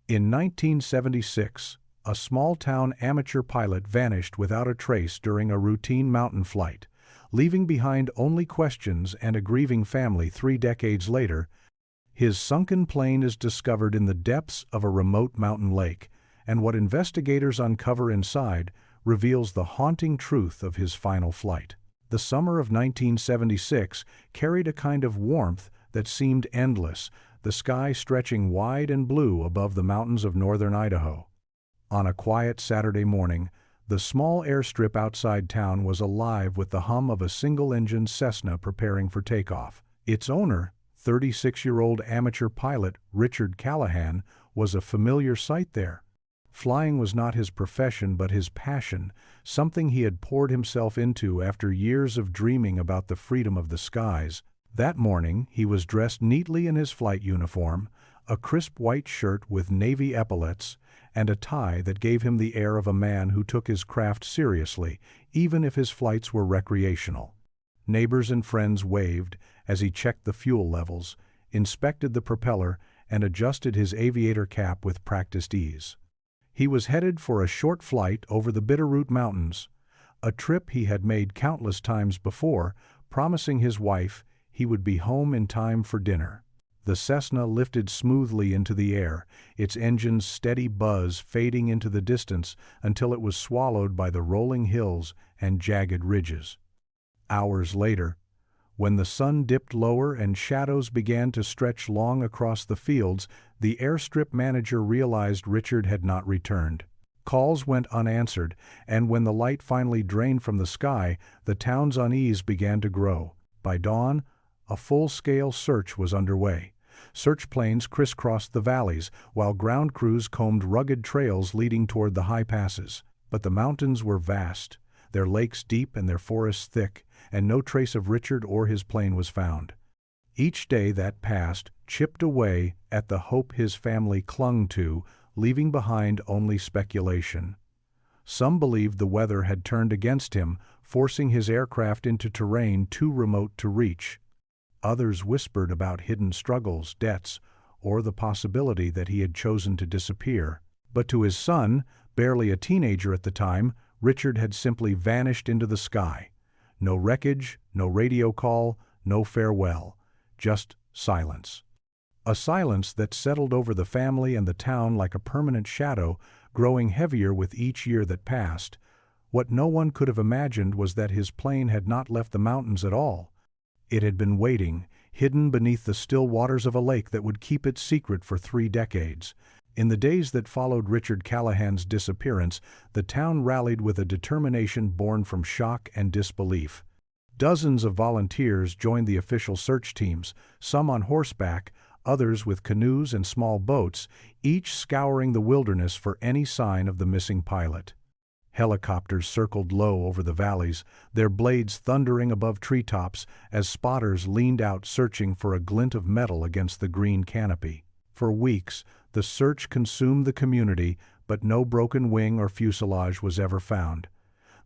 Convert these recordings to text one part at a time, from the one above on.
In 1976, a small-town amateur pilot vanished without a trace during a routine mountain flight, leaving behind only questions and a grieving family 3 decades later. His sunken plane is discovered in the depths of a remote mountain lake, and what investigators uncover inside reveals the haunting truth of his final flight. The summer of 1976 carried a kind of warmth that seemed endless, the sky stretching wide and blue above the mountains of northern Idaho. On a quiet Saturday morning, the small airstrip outside town was alive with the hum of a single-engine Cessna preparing for takeoff. Its owner, 36-year-old amateur pilot Richard Callahan, was a familiar sight there. Flying was not his profession but his passion, something he had poured himself into after years of dreaming about the freedom of the skies. That morning, he was dressed neatly in his flight uniform, a crisp white shirt with navy epaulets, and a tie that gave him the air of a man who took his craft seriously, even if his flights were recreational. Neighbors and friends waved as he checked the fuel levels, inspected the propeller, and adjusted his aviator cap with practiced ease. He was headed for a short flight over the Bitterroot Mountains, a trip he had made countless times before, promising his wife he would be home in time for dinner. The Cessna lifted smoothly into the air, its engine's steady buzz fading into the distance until it was swallowed by the rolling hills and jagged ridges. Hours later, when the sun dipped lower and shadows began to stretch long across the fields, the airstrip manager realized Richard had not returned. Calls went unanswered, and when the light finally drained from the sky, the town's unease began to grow. By dawn, a full-scale search was underway. Search planes crisscrossed the valleys, while ground crews combed rugged trails leading toward the high passes. But the mountains were vast, their lakes deep and their forests thick, and no trace of Richard or his plane was found. Each day that passed chipped away at the hope his family clung to, leaving behind only speculation. Some believed the weather had turned against him, forcing his aircraft into terrain too remote to reach. Others whispered about hidden struggles, debts, or the possibility that he had chosen to disappear. But to his son, barely a teenager at the time, Richard had simply vanished into the sky. No wreckage, no radio call, no farewell, just silence. A silence that settled over the family and the town like a permanent shadow, growing heavier with each year that passed. What no one could have imagined was that his plane had not left the mountains at all. It had been waiting, hidden beneath the still waters of a lake that would keep its secret for 3 decades. In the days that followed Richard Callahan's disappearance, the town rallied with a determination born from shock and disbelief. Dozens of volunteers joined the official search teams, some on horseback, others with canoes and small boats, each scouring the wilderness for any sign of the missing pilot. Helicopters circled low over the valleys, their blades thundering above treetops as spotters leaned out searching for a glint of metal against the green canopy. For weeks, the search consumed the community, but no broken wing or fuselage was ever found.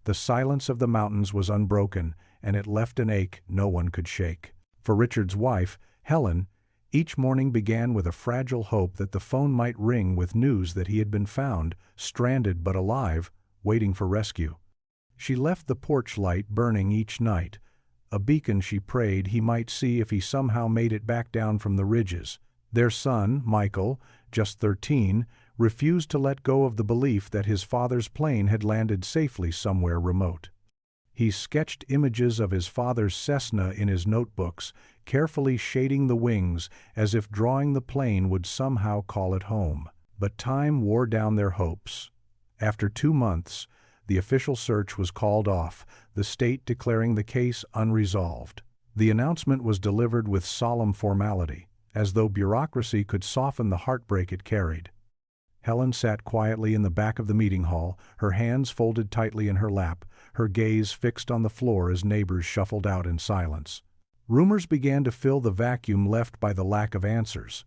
The silence of the mountains was unbroken, and it left an ache no one could shake. For Richard's wife, Helen, each morning began with a fragile hope that the phone might ring with news that he had been found, stranded but alive, waiting for rescue. She left the porch light burning each night, a beacon she prayed he might see if he somehow made it back down from the ridges. Their son, Michael, just 13, refused to let go of the belief that his father's plane had landed safely somewhere remote. He sketched images of his father's Cessna in his notebooks, carefully shading the wings as if drawing the plane would somehow call it home. But time wore down their hopes. After 2 months, the official search was called off, the state declaring the case unresolved. The announcement was delivered with solemn formality, as though bureaucracy could soften the heartbreak it carried. Helen sat quietly in the back of the meeting hall, her hands folded tightly in her lap, her gaze fixed on the floor as neighbors shuffled out in silence. Rumors began to fill the vacuum left by the lack of answers.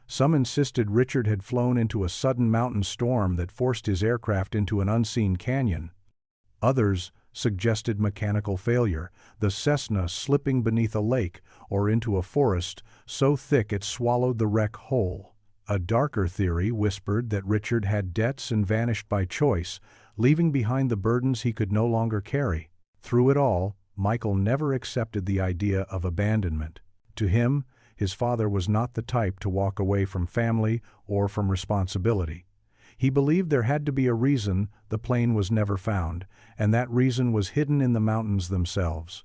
Some insisted Richard had flown into a sudden mountain storm that forced his aircraft into an unseen canyon. Others suggested mechanical failure, the Cessna slipping beneath a lake or into a forest so thick it swallowed the wreck whole. A darker theory whispered that Richard had debts and vanished by choice, leaving behind the burdens he could no longer carry. Through it all, Michael never accepted the idea of abandonment. To him, his father was not the type to walk away from family or from responsibility. He believed there had to be a reason the plane was never found, and that reason was hidden in the mountains themselves.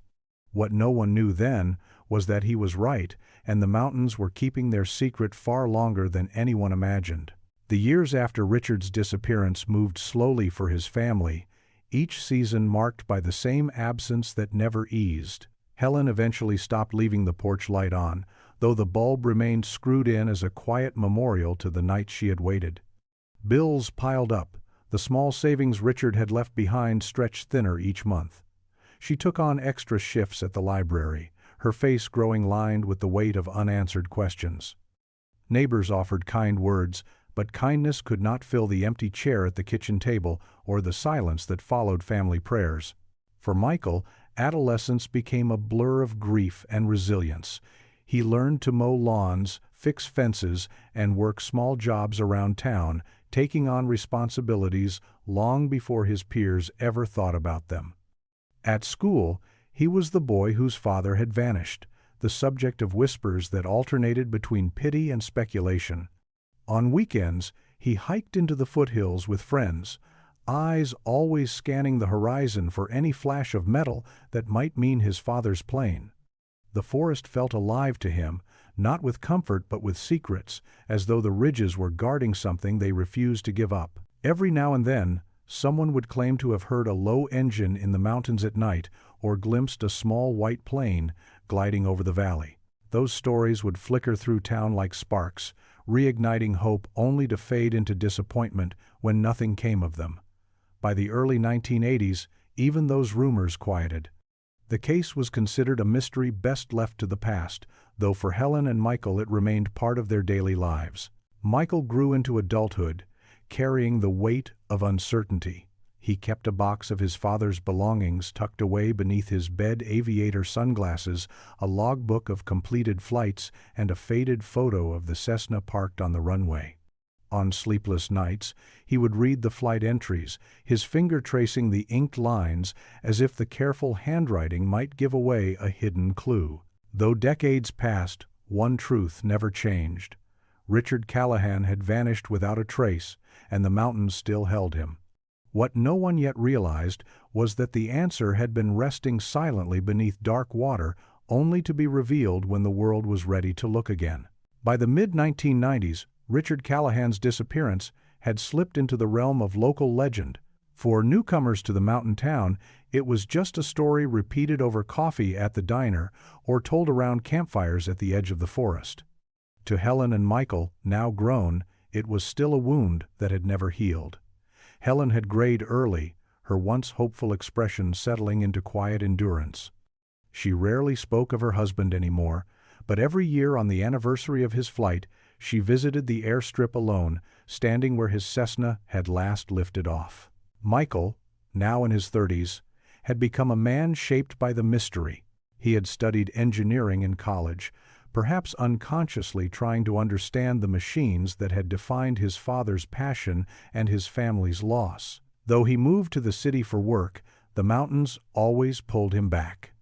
What no one knew then was that he was right, and the mountains were keeping their secret far longer than anyone imagined. The years after Richard's disappearance moved slowly for his family, each season marked by the same absence that never eased. Helen eventually stopped leaving the porch light on, though the bulb remained screwed in as a quiet memorial to the night she had waited. Bills piled up. The small savings Richard had left behind stretched thinner each month. She took on extra shifts at the library, her face growing lined with the weight of unanswered questions. Neighbors offered kind words, but kindness could not fill the empty chair at the kitchen table or the silence that followed family prayers. For Michael, adolescence became a blur of grief and resilience. He learned to mow lawns, fix fences, and work small jobs around town, taking on responsibilities long before his peers ever thought about them. At school, he was the boy whose father had vanished, the subject of whispers that alternated between pity and speculation. On weekends, he hiked into the foothills with friends, eyes always scanning the horizon for any flash of metal that might mean his father's plane. The forest felt alive to him, not with comfort but with secrets, as though the ridges were guarding something they refused to give up. Every now and then, someone would claim to have heard a low engine in the mountains at night or glimpsed a small white plane gliding over the valley. Those stories would flicker through town like sparks, reigniting hope only to fade into disappointment when nothing came of them. By the early 1980s, even those rumors quieted. The case was considered a mystery best left to the past, though for Helen and Michael it remained part of their daily lives. Michael grew into adulthood, carrying the weight of uncertainty. He kept a box of his father's belongings tucked away beneath his bed, aviator sunglasses, a logbook of completed flights, and a faded photo of the Cessna parked on the runway. On sleepless nights, he would read the flight entries, his finger tracing the inked lines as if the careful handwriting might give away a hidden clue. Though decades passed, one truth never changed. Richard Callahan had vanished without a trace, and the mountains still held him. What no one yet realized was that the answer had been resting silently beneath dark water, only to be revealed when the world was ready to look again. By the mid-1990s, Richard Callahan's disappearance had slipped into the realm of local legend. For newcomers to the mountain town, it was just a story repeated over coffee at the diner or told around campfires at the edge of the forest. To Helen and Michael, now grown, it was still a wound that had never healed. Helen had grayed early, her once hopeful expression settling into quiet endurance. She rarely spoke of her husband anymore, but every year on the anniversary of his flight, she visited the airstrip alone, standing where his Cessna had last lifted off. Michael, now in his 30s, had become a man shaped by the mystery. He had studied engineering in college, perhaps unconsciously trying to understand the machines that had defined his father's passion and his family's loss. Though he moved to the city for work, the mountains always pulled him back.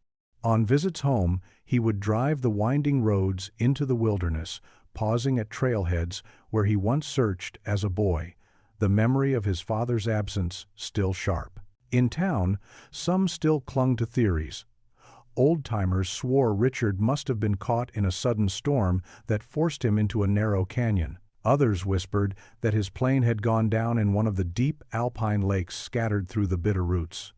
On visits home, he would drive the winding roads into the wilderness, pausing at trailheads where he once searched as a boy, the memory of his father's absence still sharp. In town, some still clung to theories. Old-timers swore Richard must have been caught in a sudden storm that forced him into a narrow canyon. Others whispered that his plane had gone down in one of the deep alpine lakes scattered through the Bitterroots.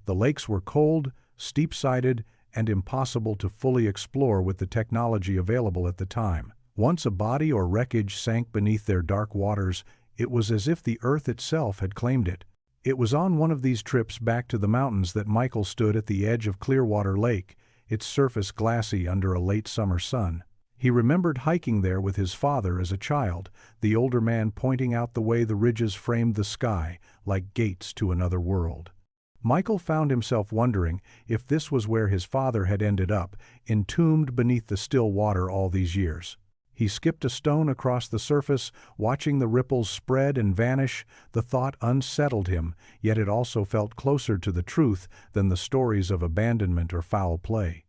The lakes were cold, steep-sided, and impossible to fully explore with the technology available at the time. Once a body or wreckage sank beneath their dark waters, it was as if the earth itself had claimed it. It was on one of these trips back to the mountains that Michael stood at the edge of Clearwater Lake, its surface glassy under a late summer sun. He remembered hiking there with his father as a child, the older man pointing out the way the ridges framed the sky, like gates to another world. Michael found himself wondering if this was where his father had ended up, entombed beneath the still water all these years. He skipped a stone across the surface, watching the ripples spread and vanish. The thought unsettled him, yet it also felt closer to the truth than the stories of abandonment or foul play.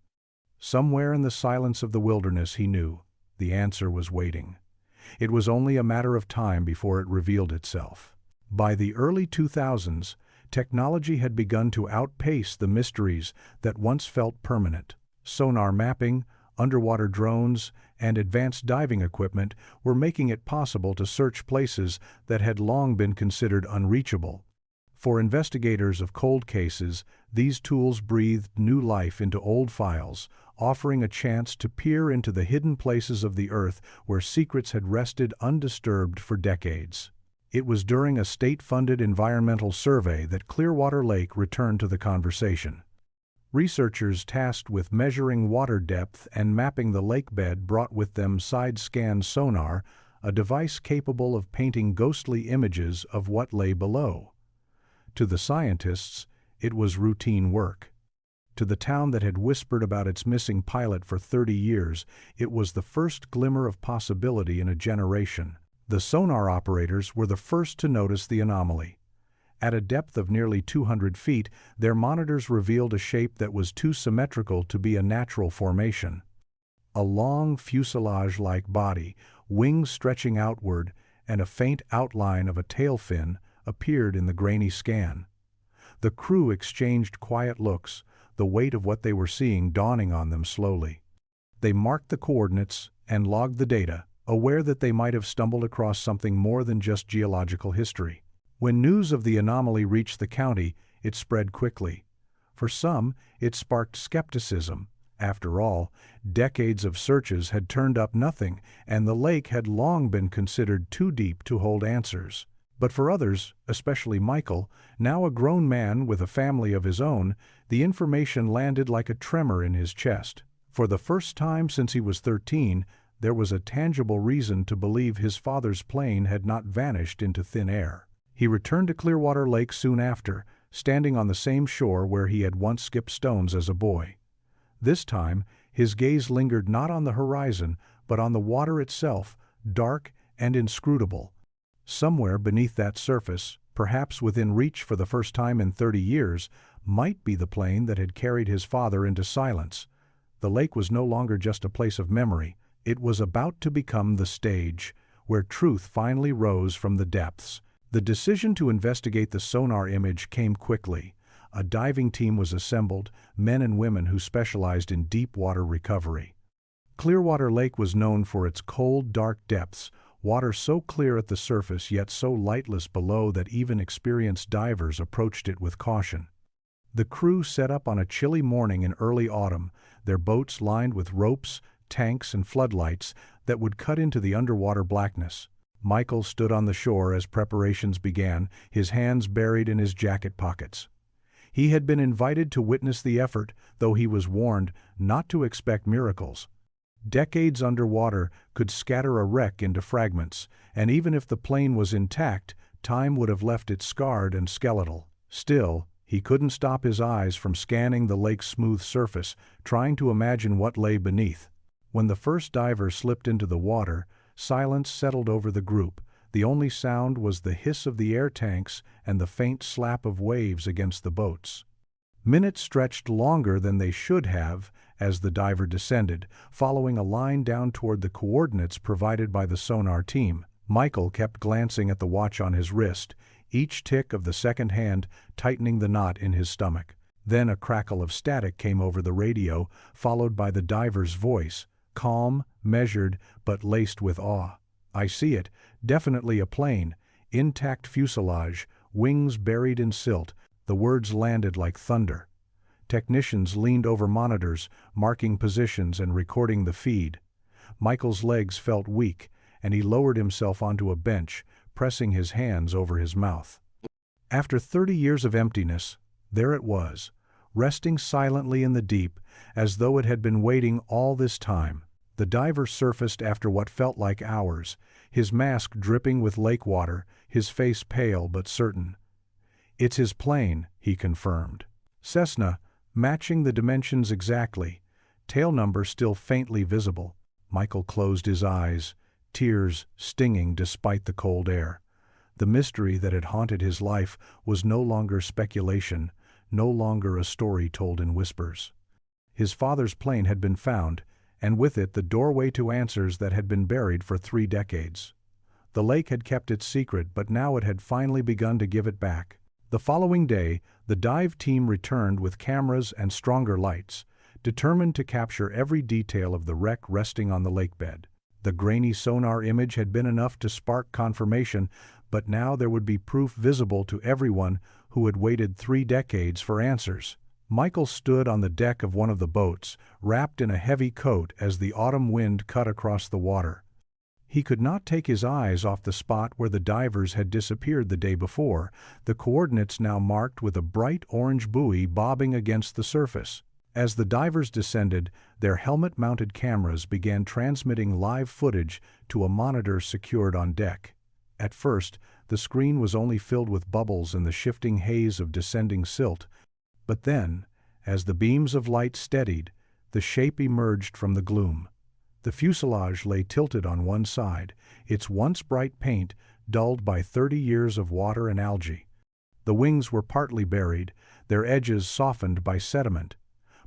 Somewhere in the silence of the wilderness, he knew, the answer was waiting. It was only a matter of time before it revealed itself. By the early 2000s, technology had begun to outpace the mysteries that once felt permanent. Sonar mapping, underwater drones, and advanced diving equipment were making it possible to search places that had long been considered unreachable. For investigators of cold cases, these tools breathed new life into old files, offering a chance to peer into the hidden places of the earth where secrets had rested undisturbed for decades. It was during a state-funded environmental survey that Clearwater Lake returned to the conversation. Researchers tasked with measuring water depth and mapping the lake bed brought with them side-scan sonar, a device capable of painting ghostly images of what lay below. To the scientists, it was routine work. To the town that had whispered about its missing pilot for 30 years, it was the first glimmer of possibility in a generation. The sonar operators were the first to notice the anomaly. At a depth of nearly 200 feet, their monitors revealed a shape that was too symmetrical to be a natural formation. A long fuselage-like body, wings stretching outward, and a faint outline of a tail fin appeared in the grainy scan. The crew exchanged quiet looks, the weight of what they were seeing dawning on them slowly. They marked the coordinates and logged the data, aware that they might have stumbled across something more than just geological history. When news of the anomaly reached the county, it spread quickly. For some, it sparked skepticism. After all, decades of searches had turned up nothing, and the lake had long been considered too deep to hold answers. But for others, especially Michael, now a grown man with a family of his own, the information landed like a tremor in his chest. For the first time since he was 13, there was a tangible reason to believe his father's plane had not vanished into thin air. He returned to Clearwater Lake soon after, standing on the same shore where he had once skipped stones as a boy. This time, his gaze lingered not on the horizon, but on the water itself, dark and inscrutable. Somewhere beneath that surface, perhaps within reach for the first time in 30 years, might be the plane that had carried his father into silence. The lake was no longer just a place of memory. It was about to become the stage, where truth finally rose from the depths. The decision to investigate the sonar image came quickly. A diving team was assembled, men and women who specialized in deep water recovery. Clearwater Lake was known for its cold, dark depths, water so clear at the surface yet so lightless below that even experienced divers approached it with caution. The crew set up on a chilly morning in early autumn, their boats lined with ropes, tanks, and floodlights that would cut into the underwater blackness. Michael stood on the shore as preparations began, his hands buried in his jacket pockets. He had been invited to witness the effort, though he was warned not to expect miracles. Decades underwater could scatter a wreck into fragments, and even if the plane was intact, time would have left it scarred and skeletal. Still, he couldn't stop his eyes from scanning the lake's smooth surface, trying to imagine what lay beneath. When the first diver slipped into the water, silence settled over the group. The only sound was the hiss of the air tanks and the faint slap of waves against the boats. Minutes stretched longer than they should have as the diver descended, following a line down toward the coordinates provided by the sonar team. Michael kept glancing at the watch on his wrist, each tick of the second hand tightening the knot in his stomach. Then a crackle of static came over the radio, followed by the diver's voice, calm, measured, but laced with awe. "I see it. Definitely a plane. Intact fuselage, wings buried in silt." The words landed like thunder. Technicians leaned over monitors, marking positions and recording the feed. Michael's legs felt weak, and he lowered himself onto a bench, pressing his hands over his mouth. After 30 years of emptiness, there it was, resting silently in the deep, as though it had been waiting all this time. The diver surfaced after what felt like hours, his mask dripping with lake water, his face pale but certain. "It's his plane," he confirmed. Cessna, matching the dimensions exactly, tail number still faintly visible. Michael closed his eyes, tears stinging despite the cold air. The mystery that had haunted his life was no longer speculation, no longer a story told in whispers. His father's plane had been found, and with it the doorway to answers that had been buried for 3 decades. The lake had kept its secret, but now it had finally begun to give it back. The following day, the dive team returned with cameras and stronger lights, determined to capture every detail of the wreck resting on the lakebed. The grainy sonar image had been enough to spark confirmation, but now there would be proof visible to everyone who had waited 3 decades for answers. Michael stood on the deck of one of the boats, wrapped in a heavy coat as the autumn wind cut across the water. He could not take his eyes off the spot where the divers had disappeared the day before, the coordinates now marked with a bright orange buoy bobbing against the surface. As the divers descended, their helmet-mounted cameras began transmitting live footage to a monitor secured on deck. At first, the screen was only filled with bubbles in the shifting haze of descending silt, but then, as the beams of light steadied, the shape emerged from the gloom. The fuselage lay tilted on one side, its once bright paint dulled by 30 years of water and algae. The wings were partly buried, their edges softened by sediment.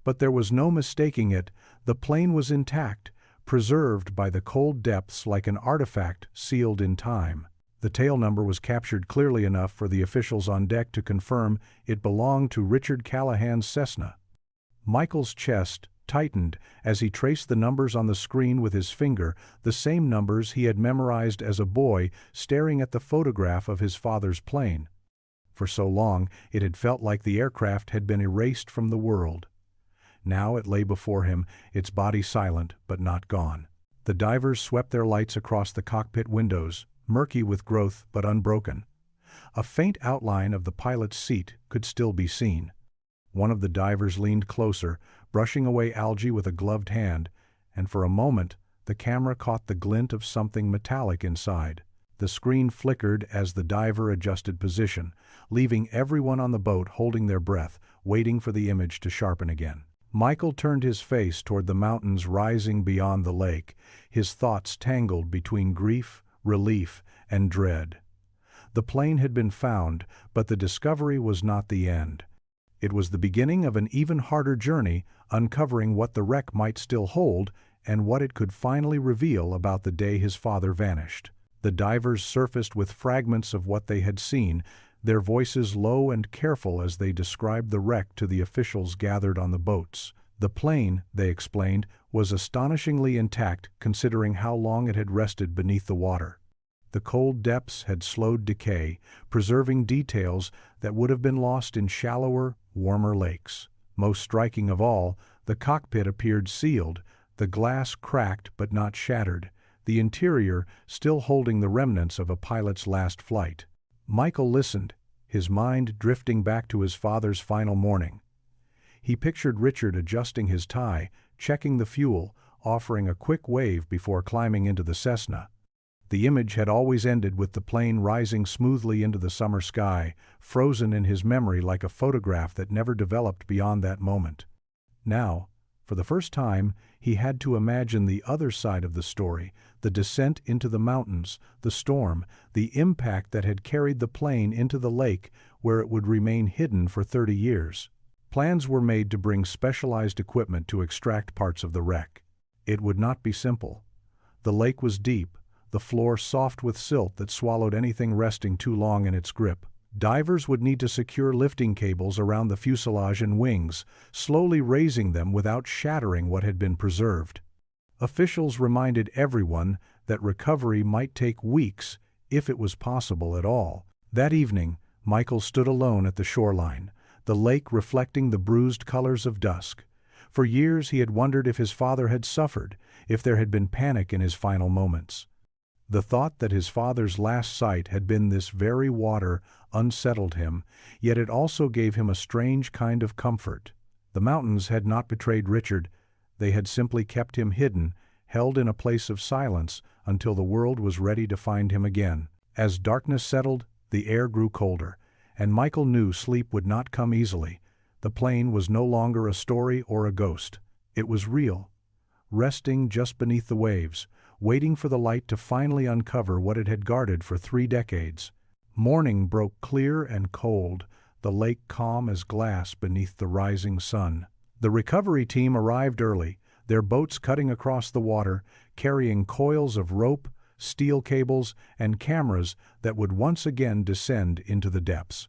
But there was no mistaking it, the plane was intact, preserved by the cold depths like an artifact sealed in time. The tail number was captured clearly enough for the officials on deck to confirm it belonged to Richard Callahan's Cessna. Michael's chest tightened as he traced the numbers on the screen with his finger, the same numbers he had memorized as a boy staring at the photograph of his father's plane. For so long, it had felt like the aircraft had been erased from the world. Now it lay before him, its body silent but not gone. The divers swept their lights across the cockpit windows, murky with growth but unbroken. A faint outline of the pilot's seat could still be seen. One of the divers leaned closer, brushing away algae with a gloved hand, and for a moment the camera caught the glint of something metallic inside. The screen flickered as the diver adjusted position, leaving everyone on the boat holding their breath, waiting for the image to sharpen again. Michael turned his face toward the mountains rising beyond the lake, his thoughts tangled between grief, relief, and dread. The plane had been found, but the discovery was not the end. It was the beginning of an even harder journey, uncovering what the wreck might still hold and what it could finally reveal about the day his father vanished. The divers surfaced with fragments of what they had seen, their voices low and careful as they described the wreck to the officials gathered on the boats. The plane, they explained, was astonishingly intact considering how long it had rested beneath the water. The cold depths had slowed decay, preserving details that would have been lost in shallower, warmer lakes. Most striking of all, the cockpit appeared sealed, the glass cracked but not shattered, the interior still holding the remnants of a pilot's last flight. Michael listened, his mind drifting back to his father's final morning. He pictured Richard adjusting his tie, checking the fuel, offering a quick wave before climbing into the Cessna. The image had always ended with the plane rising smoothly into the summer sky, frozen in his memory like a photograph that never developed beyond that moment. Now, for the first time, he had to imagine the other side of the story, the descent into the mountains, the storm, the impact that had carried the plane into the lake where it would remain hidden for 30 years. Plans were made to bring specialized equipment to extract parts of the wreck. It would not be simple. The lake was deep, the floor soft with silt that swallowed anything resting too long in its grip. Divers would need to secure lifting cables around the fuselage and wings, slowly raising them without shattering what had been preserved. Officials reminded everyone that recovery might take weeks, if it was possible at all. That evening, Michael stood alone at the shoreline, the lake reflecting the bruised colors of dusk. For years he had wondered if his father had suffered, if there had been panic in his final moments. The thought that his father's last sight had been this very water unsettled him, yet it also gave him a strange kind of comfort. The mountains had not betrayed Richard, they had simply kept him hidden, held in a place of silence until the world was ready to find him again. As darkness settled, the air grew colder, and Michael knew sleep would not come easily. The plane was no longer a story or a ghost. It was real. resting just beneath the waves, waiting for the light to finally uncover what it had guarded for 3 decades. Morning broke clear and cold, the lake calm as glass beneath the rising sun. The recovery team arrived early, their boats cutting across the water, carrying coils of rope, steel cables, and cameras that would once again descend into the depths.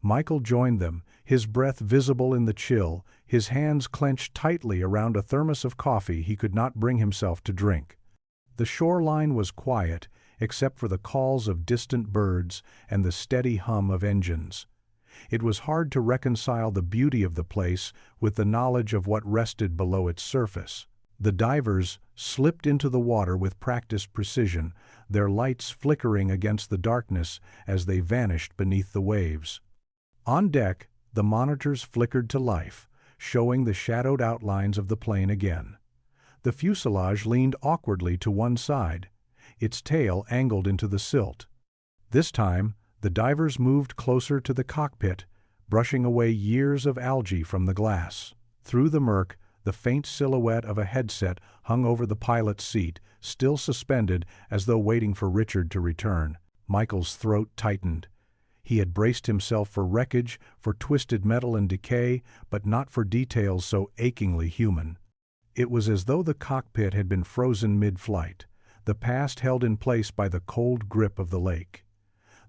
Michael joined them, his breath visible in the chill, his hands clenched tightly around a thermos of coffee he could not bring himself to drink. The shoreline was quiet, except for the calls of distant birds and the steady hum of engines. It was hard to reconcile the beauty of the place with the knowledge of what rested below its surface. The divers slipped into the water with practiced precision, their lights flickering against the darkness as they vanished beneath the waves. On deck, the monitors flickered to life, showing the shadowed outlines of the plane again. The fuselage leaned awkwardly to one side, its tail angled into the silt. This time, the divers moved closer to the cockpit, brushing away years of algae from the glass. Through the murk, the faint silhouette of a headset hung over the pilot's seat, still suspended as though waiting for Richard to return. Michael's throat tightened. He had braced himself for wreckage, for twisted metal and decay, but not for details so achingly human. It was as though the cockpit had been frozen mid-flight, the past held in place by the cold grip of the lake.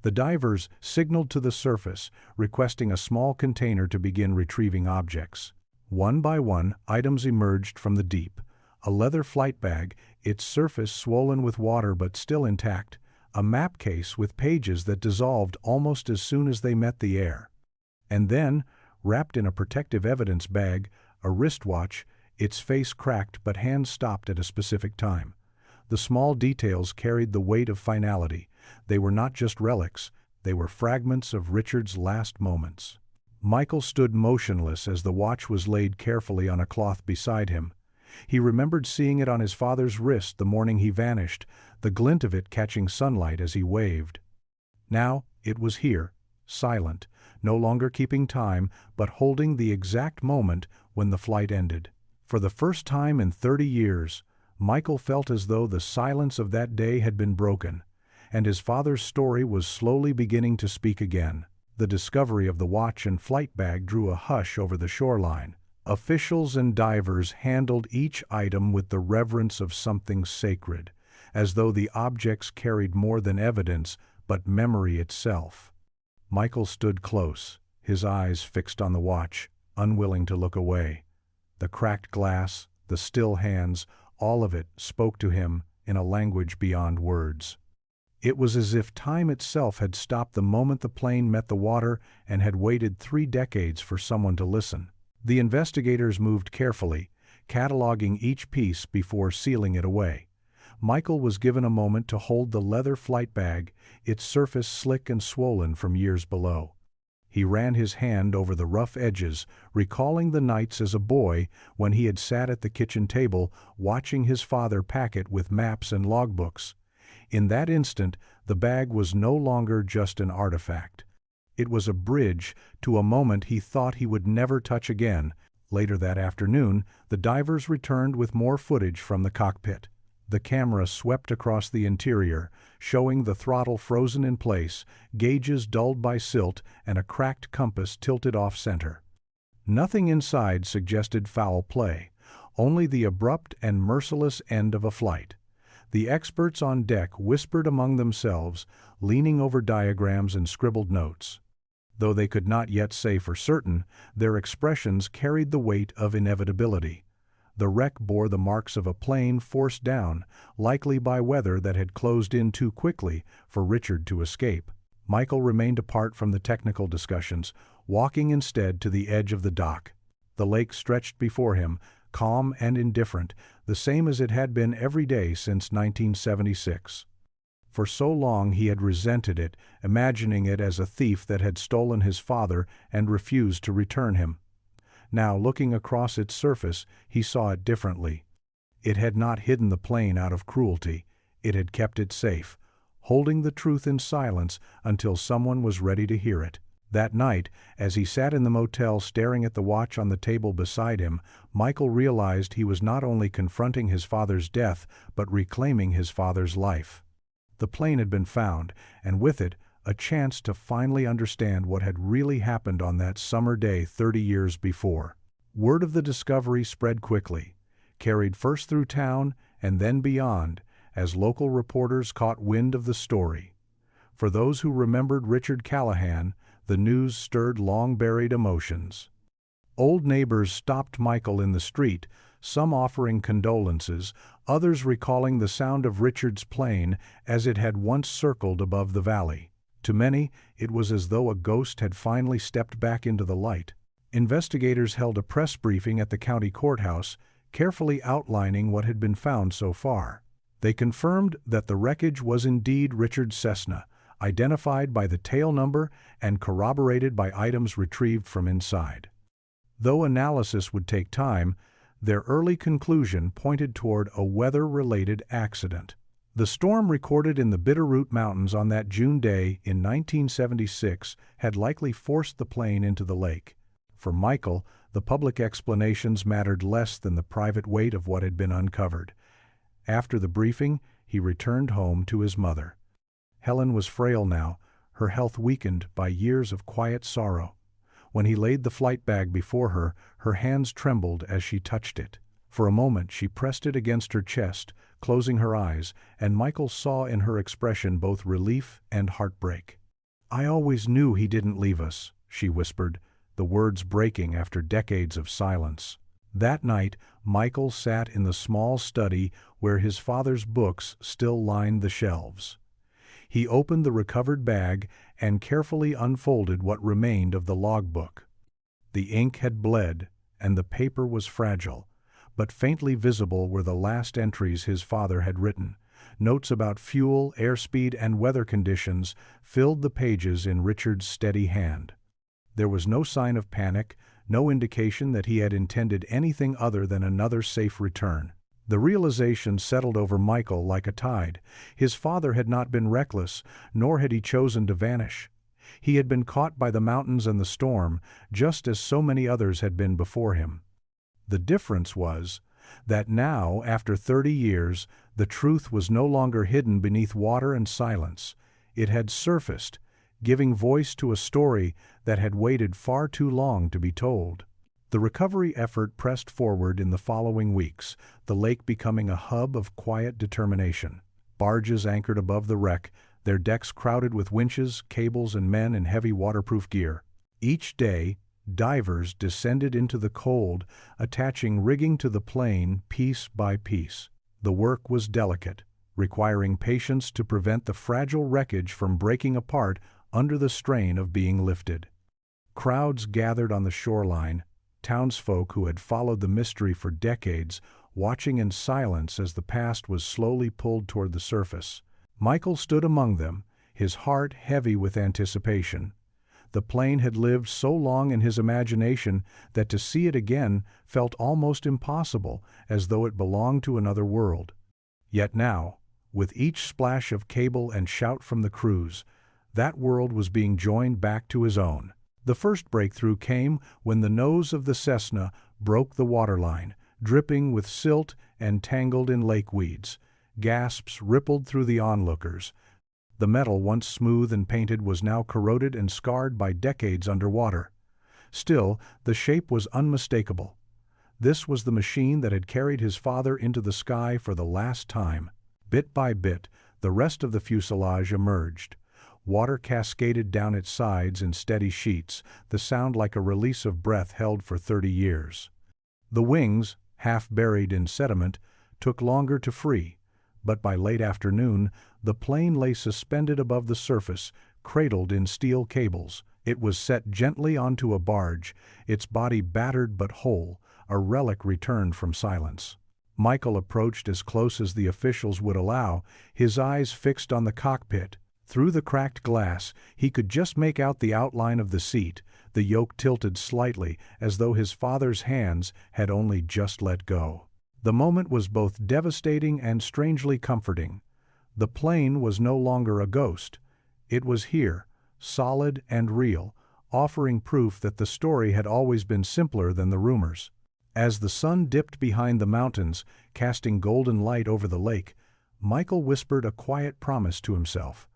The divers signaled to the surface, requesting a small container to begin retrieving objects. One by one, items emerged from the deep. A leather flight bag, its surface swollen with water but still intact, a map case with pages that dissolved almost as soon as they met the air. And then, wrapped in a protective evidence bag, a wristwatch, its face cracked but hands stopped at a specific time. The small details carried the weight of finality. They were not just relics, they were fragments of Richard's last moments. Michael stood motionless as the watch was laid carefully on a cloth beside him. He remembered seeing it on his father's wrist the morning he vanished, the glint of it catching sunlight as he waved. Now it was here, silent, no longer keeping time, but holding the exact moment when the flight ended. For the first time in 30 years, Michael felt as though the silence of that day had been broken, and his father's story was slowly beginning to speak again. The discovery of the watch and flight bag drew a hush over the shoreline. Officials and divers handled each item with the reverence of something sacred, as though the objects carried more than evidence, but memory itself. Michael stood close, his eyes fixed on the watch, unwilling to look away. The cracked glass, the still hands, all of it spoke to him in a language beyond words. It was as if time itself had stopped the moment the plane met the water and had waited 3 decades for someone to listen. The investigators moved carefully, cataloging each piece before sealing it away. Michael was given a moment to hold the leather flight bag, its surface slick and swollen from years below. He ran his hand over the rough edges, recalling the nights as a boy when he had sat at the kitchen table watching his father pack it with maps and logbooks. In that instant, the bag was no longer just an artifact. It was a bridge to a moment he thought he would never touch again. Later that afternoon, the divers returned with more footage from the cockpit. The camera swept across the interior, showing the throttle frozen in place, gauges dulled by silt, and a cracked compass tilted off-center. Nothing inside suggested foul play, only the abrupt and merciless end of a flight. The experts on deck whispered among themselves, leaning over diagrams and scribbled notes. Though they could not yet say for certain, their expressions carried the weight of inevitability. The wreck bore the marks of a plane forced down, likely by weather that had closed in too quickly for Richard to escape. Michael remained apart from the technical discussions, walking instead to the edge of the dock. The lake stretched before him, calm and indifferent, the same as it had been every day since 1976. For so long he had resented it, imagining it as a thief that had stolen his father and refused to return him. Now, looking across its surface, he saw it differently. It had not hidden the plane out of cruelty. It had kept it safe, holding the truth in silence until someone was ready to hear it. That night, as he sat in the motel staring at the watch on the table beside him, Michael realized he was not only confronting his father's death, but reclaiming his father's life. The plane had been found, and with it, a chance to finally understand what had really happened on that summer day 30 years before. Word of the discovery spread quickly, carried first through town and then beyond, as local reporters caught wind of the story. For those who remembered Richard Callahan, the news stirred long-buried emotions. Old neighbors stopped Michael in the street, some offering condolences, others recalling the sound of Richard's plane as it had once circled above the valley. To many, it was as though a ghost had finally stepped back into the light. Investigators held a press briefing at the county courthouse, carefully outlining what had been found so far. They confirmed that the wreckage was indeed Richard's Cessna, identified by the tail number and corroborated by items retrieved from inside. Though analysis would take time, their early conclusion pointed toward a weather-related accident. The storm recorded in the Bitterroot Mountains on that June day in 1976 had likely forced the plane into the lake. For Michael, the public explanations mattered less than the private weight of what had been uncovered. After the briefing, he returned home to his mother. Helen was frail now, her health weakened by years of quiet sorrow. When he laid the flight bag before her, her hands trembled as she touched it. For a moment she pressed it against her chest, closing her eyes, and Michael saw in her expression both relief and heartbreak. "I always knew he didn't leave us," she whispered, the words breaking after decades of silence. That night, Michael sat in the small study where his father's books still lined the shelves. He opened the recovered bag and carefully unfolded what remained of the logbook. The ink had bled, and the paper was fragile, but faintly visible were the last entries his father had written. Notes about fuel, airspeed, and weather conditions filled the pages in Richard's steady hand. There was no sign of panic, no indication that he had intended anything other than another safe return. The realization settled over Michael like a tide. His father had not been reckless, nor had he chosen to vanish. He had been caught by the mountains and the storm, just as so many others had been before him. The difference was that now, after 30 years, the truth was no longer hidden beneath water and silence. It had surfaced, giving voice to a story that had waited far too long to be told. The recovery effort pressed forward in the following weeks, the lake becoming a hub of quiet determination. Barges anchored above the wreck, their decks crowded with winches, cables, and men in heavy waterproof gear. Each day, divers descended into the cold, attaching rigging to the plane piece by piece. The work was delicate, requiring patience to prevent the fragile wreckage from breaking apart under the strain of being lifted. Crowds gathered on the shoreline, townsfolk who had followed the mystery for decades, watching in silence as the past was slowly pulled toward the surface. Michael stood among them, his heart heavy with anticipation. The plane had lived so long in his imagination that to see it again felt almost impossible, as though it belonged to another world. Yet now, with each splash of cable and shout from the crews, that world was being joined back to his own. The first breakthrough came when the nose of the Cessna broke the waterline, dripping with silt and tangled in lake weeds. Gasps rippled through the onlookers. The metal, once smooth and painted, was now corroded and scarred by decades underwater. Still, the shape was unmistakable. This was the machine that had carried his father into the sky for the last time. Bit by bit, the rest of the fuselage emerged. Water cascaded down its sides in steady sheets, the sound like a release of breath held for 30 years. The wings, half buried in sediment, took longer to free, but by late afternoon, the plane lay suspended above the surface, cradled in steel cables. It was set gently onto a barge, its body battered but whole, a relic returned from silence. Michael approached as close as the officials would allow, his eyes fixed on the cockpit. Through the cracked glass, he could just make out the outline of the seat, the yoke tilted slightly as though his father's hands had only just let go. The moment was both devastating and strangely comforting. The plane was no longer a ghost. It was here, solid and real, offering proof that the story had always been simpler than the rumors. As the sun dipped behind the mountains, casting golden light over the lake, Michael whispered a quiet promise to himself.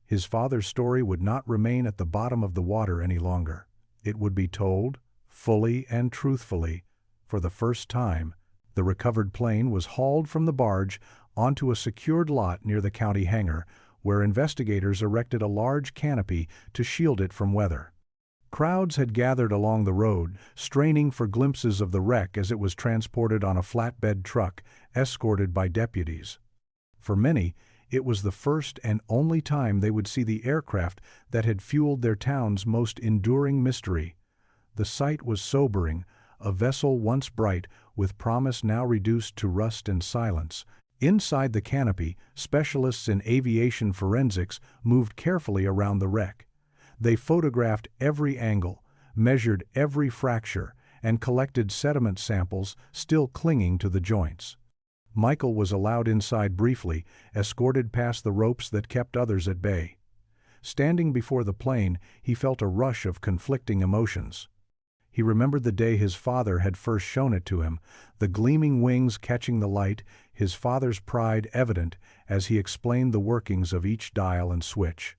His father's story would not remain at the bottom of the water any longer. It would be told, fully and truthfully. For the first time, the recovered plane was hauled from the barge onto a secured lot near the county hangar, where investigators erected a large canopy to shield it from weather. Crowds had gathered along the road, straining for glimpses of the wreck as it was transported on a flatbed truck, escorted by deputies. For many, it was the first and only time they would see the aircraft that had fueled their town's most enduring mystery. The sight was sobering, a vessel once bright, with promise now reduced to rust and silence. Inside the canopy, specialists in aviation forensics moved carefully around the wreck. They photographed every angle, measured every fracture, and collected sediment samples still clinging to the joints. Michael was allowed inside briefly, escorted past the ropes that kept others at bay. Standing before the plane, he felt a rush of conflicting emotions. He remembered the day his father had first shown it to him, the gleaming wings catching the light, his father's pride evident as he explained the workings of each dial and switch.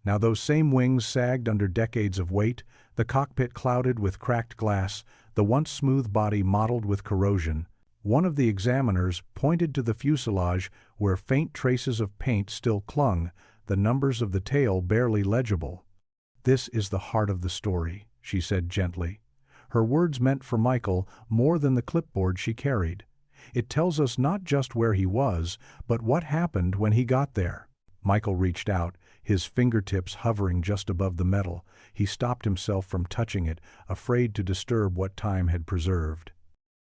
Now those same wings sagged under decades of weight, the cockpit clouded with cracked glass, the once smooth body mottled with corrosion. One of the examiners pointed to the fuselage where faint traces of paint still clung, the numbers of the tail barely legible. "This is the heart of the story," she said gently. Her words meant for Michael more than the clipboard she carried. "It tells us not just where he was, but what happened when he got there." Michael reached out, his fingertips hovering just above the metal. He stopped himself from touching it, afraid to disturb what time had preserved.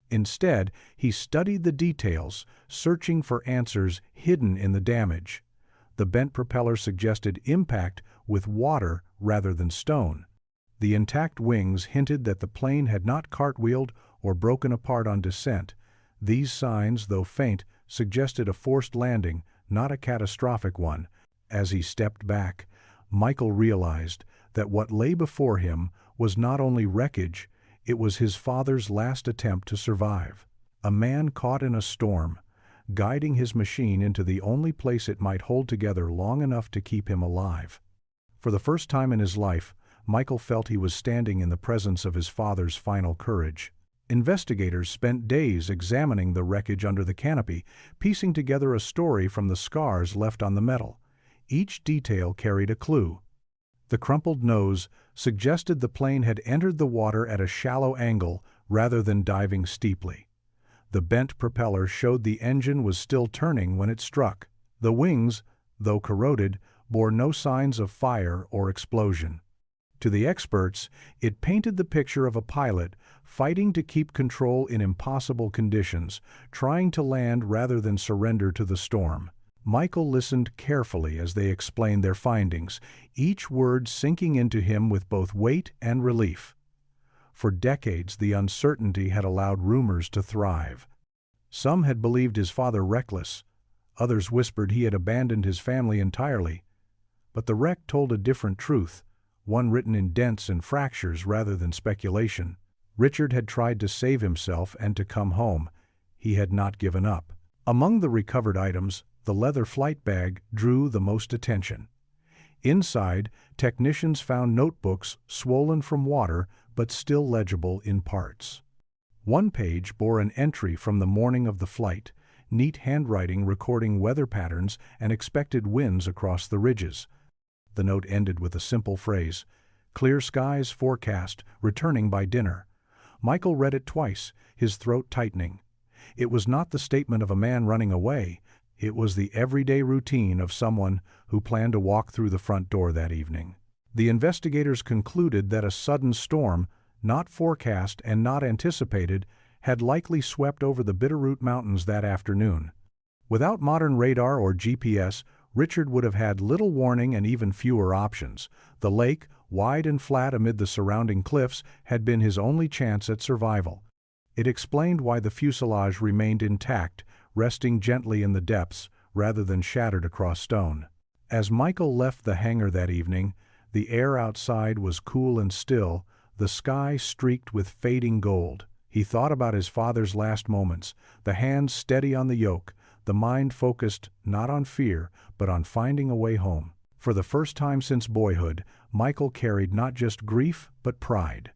Instead, he studied the details, searching for answers hidden in the damage. The bent propeller suggested impact with water rather than stone. The intact wings hinted that the plane had not cartwheeled or broken apart on descent. These signs, though faint, suggested a forced landing, not a catastrophic one. As he stepped back, Michael realized that what lay before him was not only wreckage, it was his father's last attempt to survive. A man caught in a storm, guiding his machine into the only place it might hold together long enough to keep him alive. For the first time in his life, Michael felt he was standing in the presence of his father's final courage. Investigators spent days examining the wreckage under the canopy, piecing together a story from the scars left on the metal. Each detail carried a clue. The crumpled nose suggested the plane had entered the water at a shallow angle rather than diving steeply. The bent propeller showed the engine was still turning when it struck. The wings, though corroded, bore no signs of fire or explosion. To the experts, it painted the picture of a pilot fighting to keep control in impossible conditions, trying to land rather than surrender to the storm. Michael listened carefully as they explained their findings, each word sinking into him with both weight and relief. For decades, the uncertainty had allowed rumors to thrive. Some had believed his father reckless. Others whispered he had abandoned his family entirely. But the wreck told a different truth, one written in dents and fractures rather than speculation. Richard had tried to save himself and to come home. He had not given up. Among the recovered items, the leather flight bag drew the most attention. Inside, technicians found notebooks swollen from water but still legible in parts. One page bore an entry from the morning of the flight, neat handwriting recording weather patterns and expected winds across the ridges. The note ended with a simple phrase, "Clear skies forecast, returning by dinner." Michael read it twice, his throat tightening. It was not the statement of a man running away. It was the everyday routine of someone who planned to walk through the front door that evening. The investigators concluded that a sudden storm, not forecast and not anticipated, had likely swept over the Bitterroot Mountains that afternoon. Without modern radar or GPS, Richard would have had little warning and even fewer options. The lake, wide and flat amid the surrounding cliffs, had been his only chance at survival. It explained why the fuselage remained intact, resting gently in the depths rather than shattered across stone. As Michael left the hangar that evening, The air outside was cool and still, the sky streaked with fading gold. He thought about his father's last moments, the hands steady on the yoke, the mind focused not on fear, but on finding a way home. For the first time since boyhood, Michael carried not just grief, but pride.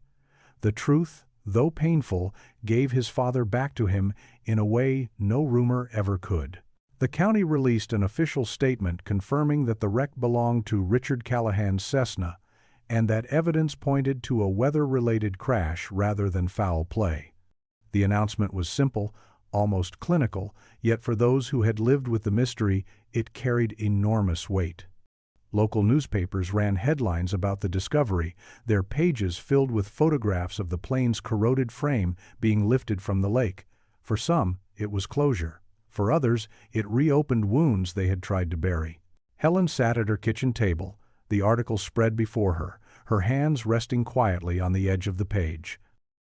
The truth, though painful, gave his father back to him in a way no rumor ever could. The county released an official statement confirming that the wreck belonged to Richard Callahan's Cessna, and that evidence pointed to a weather-related crash rather than foul play. The announcement was simple, almost clinical, yet for those who had lived with the mystery, it carried enormous weight. Local newspapers ran headlines about the discovery, their pages filled with photographs of the plane's corroded frame being lifted from the lake. For some, it was closure. For others, it reopened wounds they had tried to bury. Helen sat at her kitchen table, the article spread before her, her hands resting quietly on the edge of the page.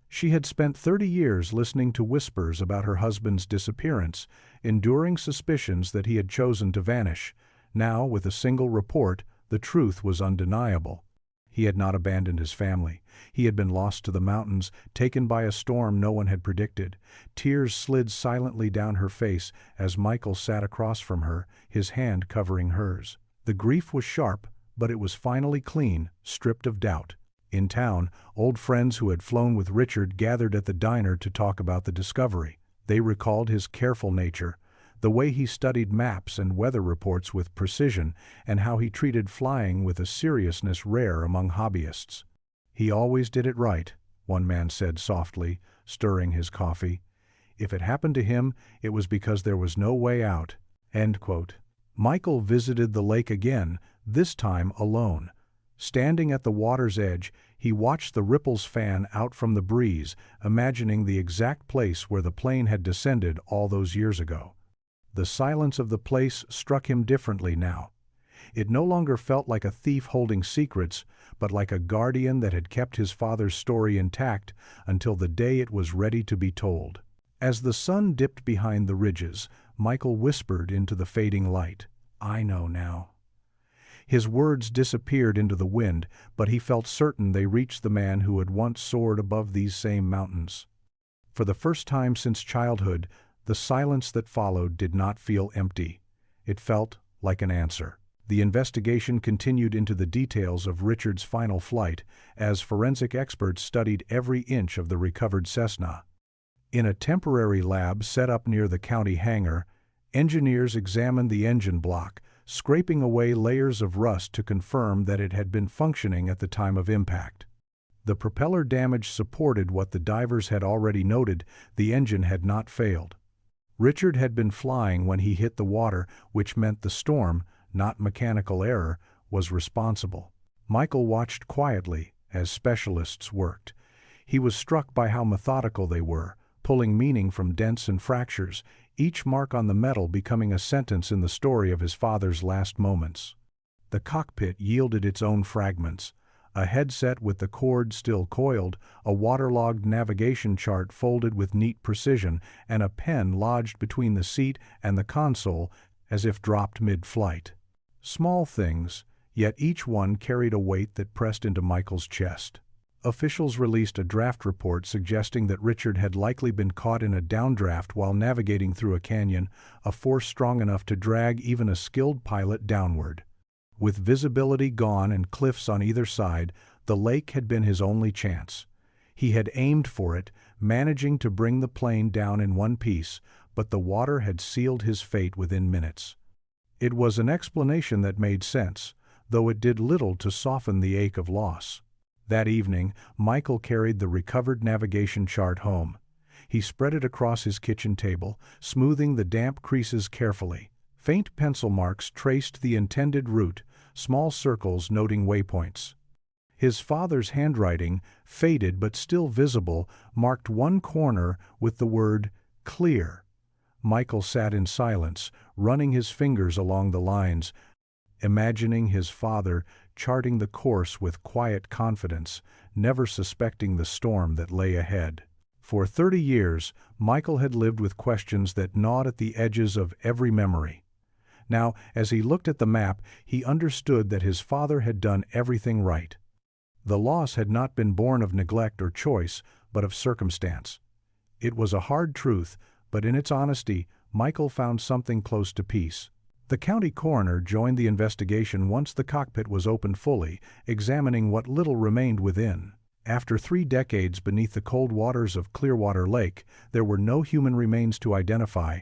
She had spent 30 years listening to whispers about her husband's disappearance, enduring suspicions that he had chosen to vanish. Now, with a single report, the truth was undeniable. He had not abandoned his family. He had been lost to the mountains, taken by a storm no one had predicted. Tears slid silently down her face as Michael sat across from her, his hand covering hers. The grief was sharp, but it was finally clean, stripped of doubt. In town, old friends who had flown with Richard gathered at the diner to talk about the discovery. They recalled his careful nature, the way he studied maps and weather reports with precision, and how he treated flying with a seriousness rare among hobbyists. "He always did it right," one man said softly, stirring his coffee. "If it happened to him, it was because there was no way out." End quote. Michael visited the lake again, this time alone. Standing at the water's edge, he watched the ripples fan out from the breeze, imagining the exact place where the plane had descended all those years ago. The silence of the place struck him differently now. It no longer felt like a thief holding secrets, but like a guardian that had kept his father's story intact until the day it was ready to be told. As the sun dipped behind the ridges, Michael whispered into the fading light, "I know now." His words disappeared into the wind, but he felt certain they reached the man who had once soared above these same mountains. For the first time since childhood, the silence that followed did not feel empty. It felt like an answer. The investigation continued into the details of Richard's final flight, as forensic experts studied every inch of the recovered Cessna. In a temporary lab set up near the county hangar, engineers examined the engine block, scraping away layers of rust to confirm that it had been functioning at the time of impact. The propeller damage supported what the divers had already noted: the engine had not failed. Richard had been flying when he hit the water, which meant the storm, not mechanical error, was responsible. Michael watched quietly as specialists worked. He was struck by how methodical they were, pulling meaning from dents and fractures, each mark on the metal becoming a sentence in the story of his father's last moments. The cockpit yielded its own fragments: a headset with the cord still coiled, a waterlogged navigation chart folded with neat precision, and a pen lodged between the seat and the console as if dropped mid-flight. Small things, yet each one carried a weight that pressed into Michael's chest. Officials released a draft report suggesting that Richard had likely been caught in a downdraft while navigating through a canyon, a force strong enough to drag even a skilled pilot downward. With visibility gone and cliffs on either side, the lake had been his only chance. He had aimed for it, managing to bring the plane down in one piece, but the water had sealed his fate within minutes. It was an explanation that made sense, though it did little to soften the ache of loss. That evening, Michael carried the recovered navigation chart home. He spread it across his kitchen table, smoothing the damp creases carefully. Faint pencil marks traced the intended route, small circles noting waypoints. His father's handwriting, faded but still visible, marked one corner with the word "clear." Michael sat in silence, running his fingers along the lines, imagining his father charting the course with quiet confidence, never suspecting the storm that lay ahead. For 30 years, Michael had lived with questions that gnawed at the edges of every memory. Now, as he looked at the map, he understood that his father had done everything right. The loss had not been born of neglect or choice, but of circumstance. It was a hard truth, but in its honesty, Michael found something close to peace. The county coroner joined the investigation once the cockpit was opened fully, examining what little remained within. After 3 decades beneath the cold waters of Clearwater Lake, there were no human remains to identify,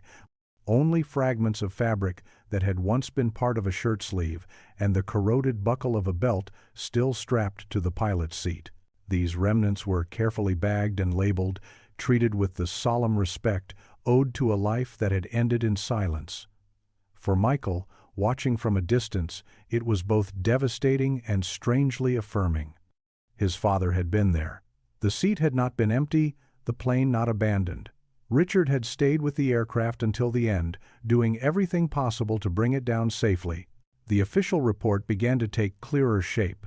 only fragments of fabric that had once been part of a shirt sleeve and the corroded buckle of a belt still strapped to the pilot's seat. These remnants were carefully bagged and labeled, treated with the solemn respect owed to a life that had ended in silence. For Michael, watching from a distance, it was both devastating and strangely affirming. His father had been there. The seat had not been empty, the plane not abandoned. Richard had stayed with the aircraft until the end, doing everything possible to bring it down safely. The official report began to take clearer shape.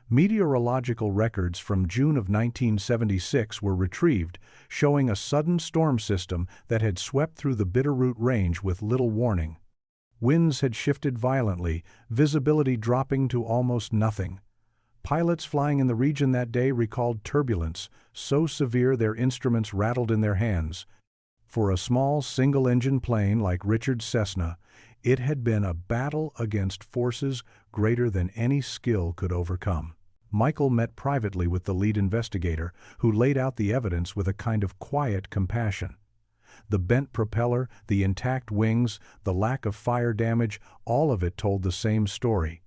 Meteorological records from June of 1976 were retrieved, showing a sudden storm system that had swept through the Bitterroot Range with little warning. Winds had shifted violently, visibility dropping to almost nothing. Pilots flying in the region that day recalled turbulence, so severe their instruments rattled in their hands. For a small single-engine plane like Richard's Cessna, it had been a battle against forces greater than any skill could overcome. Michael met privately with the lead investigator, who laid out the evidence with a kind of quiet compassion. The bent propeller, the intact wings, the lack of fire damage, all of it told the same story.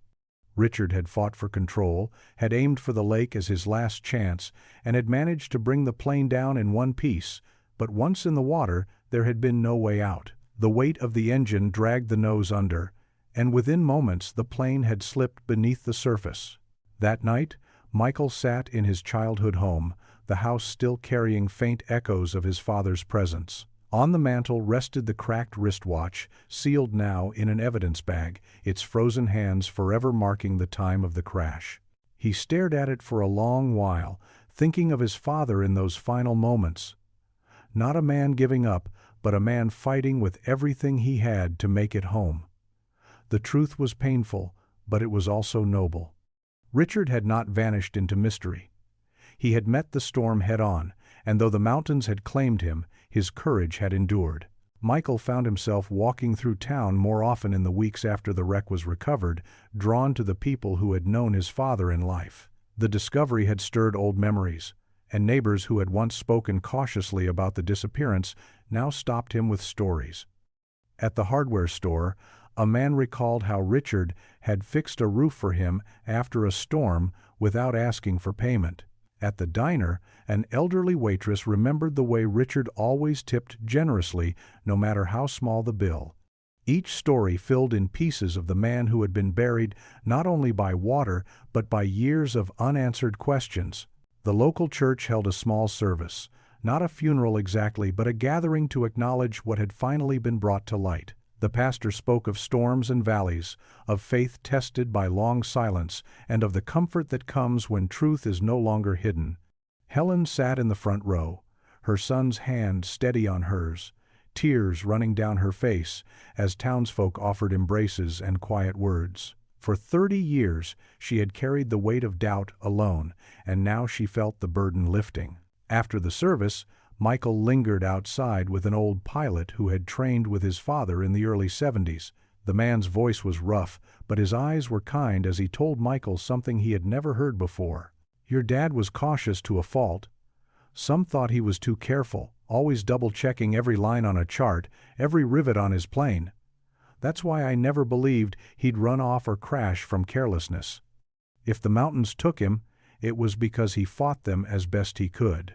Richard had fought for control, had aimed for the lake as his last chance, and had managed to bring the plane down in one piece, but once in the water, there had been no way out. The weight of the engine dragged the nose under, and within moments the plane had slipped beneath the surface. That night, Michael sat in his childhood home, the house still carrying faint echoes of his father's presence. On the mantel rested the cracked wristwatch, sealed now in an evidence bag, its frozen hands forever marking the time of the crash. He stared at it for a long while, thinking of his father in those final moments. Not a man giving up, but a man fighting with everything he had to make it home. The truth was painful, but it was also noble. Richard had not vanished into mystery. He had met the storm head-on, and though the mountains had claimed him, his courage had endured. Michael found himself walking through town more often in the weeks after the wreck was recovered, drawn to the people who had known his father in life. The discovery had stirred old memories, and neighbors who had once spoken cautiously about the disappearance now stopped him with stories. At the hardware store, a man recalled how Richard had fixed a roof for him after a storm without asking for payment. At the diner, an elderly waitress remembered the way Richard always tipped generously, no matter how small the bill. Each story filled in pieces of the man who had been buried not only by water, but by years of unanswered questions. The local church held a small service, not a funeral exactly, but a gathering to acknowledge what had finally been brought to light. The pastor spoke of storms and valleys, of faith tested by long silence, and of the comfort that comes when truth is no longer hidden. Helen sat in the front row, her son's hand steady on hers, tears running down her face as townsfolk offered embraces and quiet words. For 30 years she had carried the weight of doubt alone, and now she felt the burden lifting. After the service, Michael lingered outside with an old pilot who had trained with his father in the early 70s. The man's voice was rough, but his eyes were kind as he told Michael something he had never heard before. "Your dad was cautious to a fault. Some thought he was too careful, always double-checking every line on a chart, every rivet on his plane. That's why I never believed he'd run off or crash from carelessness. If the mountains took him, it was because he fought them as best he could."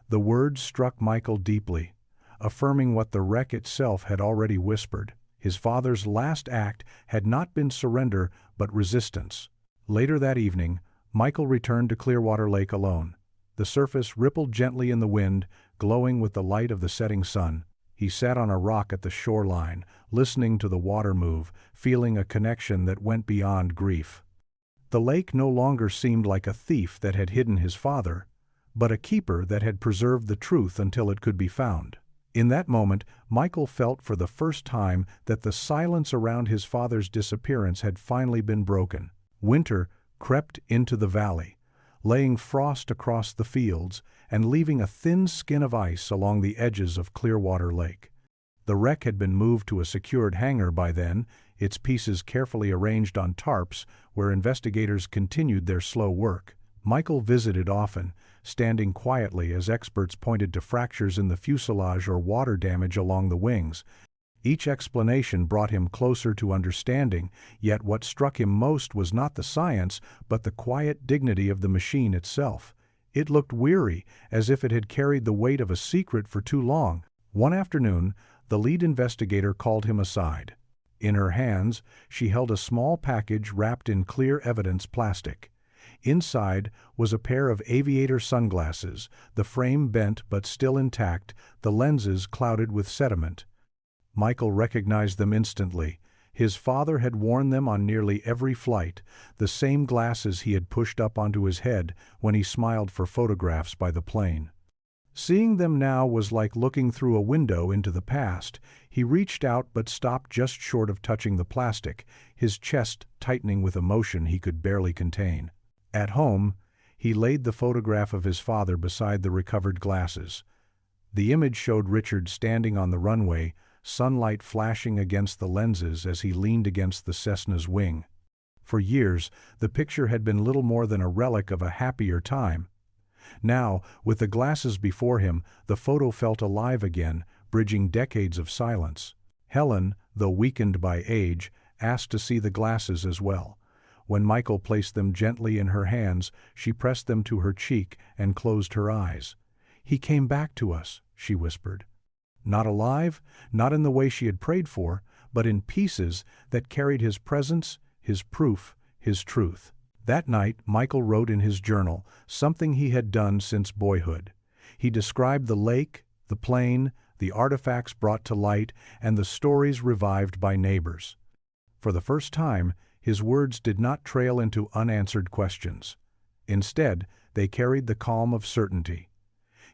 The words struck Michael deeply, affirming what the wreck itself had already whispered. His father's last act had not been surrender, but resistance. Later that evening, Michael returned to Clearwater Lake alone. The surface rippled gently in the wind, glowing with the light of the setting sun. He sat on a rock at the shoreline, listening to the water move, feeling a connection that went beyond grief. The lake no longer seemed like a thief that had hidden his father, but a keeper that had preserved the truth until it could be found. In that moment, Michael felt for the first time that the silence around his father's disappearance had finally been broken. Winter crept into the valley, laying frost across the fields and leaving a thin skin of ice along the edges of Clearwater Lake. The wreck had been moved to a secured hangar by then, its pieces carefully arranged on tarps where investigators continued their slow work. Michael visited often, standing quietly as experts pointed to fractures in the fuselage or water damage along the wings. Each explanation brought him closer to understanding, yet what struck him most was not the science, but the quiet dignity of the machine itself. It looked weary, as if it had carried the weight of a secret for too long. One afternoon, the lead investigator called him aside. In her hands, she held a small package wrapped in clear evidence plastic. Inside was a pair of aviator sunglasses, the frame bent but still intact, the lenses clouded with sediment. Michael recognized them instantly. His father had worn them on nearly every flight, the same glasses he had pushed up onto his head when he smiled for photographs by the plane. Seeing them now was like looking through a window into the past. He reached out but stopped just short of touching the plastic, his chest tightening with emotion he could barely contain. At home, he laid the photograph of his father beside the recovered glasses. The image showed Richard standing on the runway, sunlight flashing against the lenses as he leaned against the Cessna's wing. For years, the picture had been little more than a relic of a happier time. Now, with the glasses before him, the photo felt alive again, bridging decades of silence. Helen, though weakened by age, asked to see the glasses as well. When Michael placed them gently in her hands, she pressed them to her cheek and closed her eyes. "He came back to us," she whispered. Not alive, not in the way she had prayed for, but in pieces that carried his presence, his proof, his truth. That night, Michael wrote in his journal, something he had done since boyhood. He described the lake, the plane, the artifacts brought to light, and the stories revived by neighbors. For the first time, his words did not trail into unanswered questions. Instead, they carried the calm of certainty.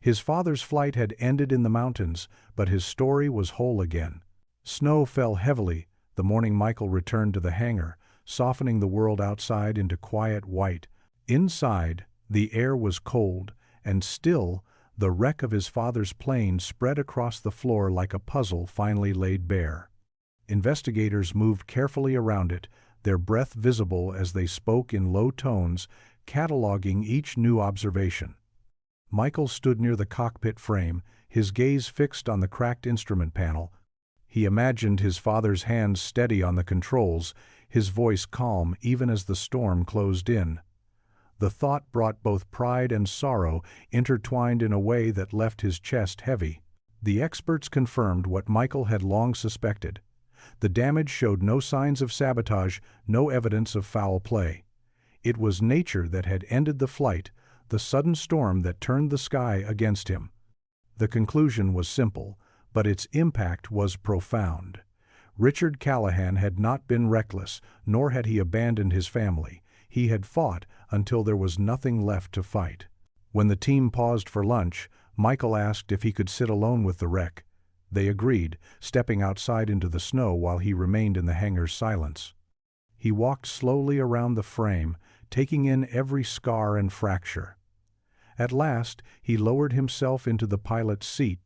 His father's flight had ended in the mountains, but his story was whole again. Snow fell heavily the morning Michael returned to the hangar, softening the world outside into quiet white. Inside, the air was cold, and still, the wreck of his father's plane spread across the floor like a puzzle finally laid bare. Investigators moved carefully around it, their breath visible as they spoke in low tones, cataloging each new observation. Michael stood near the cockpit frame, his gaze fixed on the cracked instrument panel. He imagined his father's hands steady on the controls, his voice calm even as the storm closed in. The thought brought both pride and sorrow, intertwined in a way that left his chest heavy. The experts confirmed what Michael had long suspected. The damage showed no signs of sabotage, no evidence of foul play. It was nature that had ended the flight, the sudden storm that turned the sky against him. The conclusion was simple, but its impact was profound. Richard Callahan had not been reckless, nor had he abandoned his family. He had fought until there was nothing left to fight. When the team paused for lunch, Michael asked if he could sit alone with the wreck. They agreed, stepping outside into the snow while he remained in the hangar's silence. He walked slowly around the frame, taking in every scar and fracture. At last, he lowered himself into the pilot's seat,